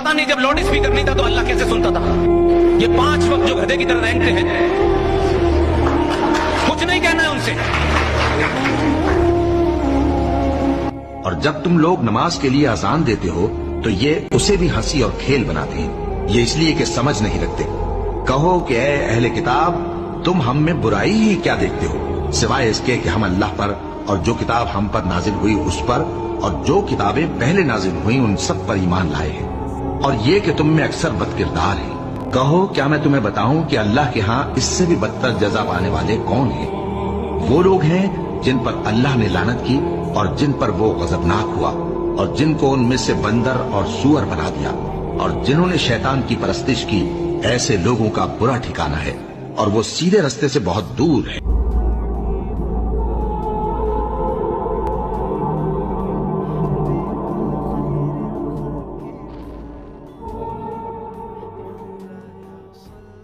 पता नहीं जब लाउड स्पीकर नहीं था तो अल्लाह कैसे सुनता था। ये 5 वक्त जो गधे की तरह रेंगते हैं, कुछ नहीं कहना है उनसे। और जब तुम लोग नमाज के लिए अजान देते हो तो ये उसे भी हंसी और खेल बनाते हैं, ये इसलिए कि समझ नहीं रखते। कहो कि ऐ अहले किताब, तुम हम में बुराई ही क्या देखते हो, सिवाय इसके कि हम अल्लाह पर और जो किताब हम पर नाजिल हुई उस पर और जो किताबें पहले नाजिल हुई उन सब पर ईमान लाए हैं, और ये कि तुम में अक्सर बदकिरदार हैं। कहो क्या मैं तुम्हें बताऊं कि अल्लाह के यहाँ इससे भी बदतर जजा पाने वाले कौन हैं? वो लोग हैं जिन पर अल्लाह ने लानत की और जिन पर वो गजबनाक हुआ, और जिनको उनमें से बंदर और सूअर बना दिया, और जिन्होंने शैतान की परस्तिश की। ऐसे लोगों का बुरा ठिकाना है और वो सीधे रास्ते से बहुत दूर है।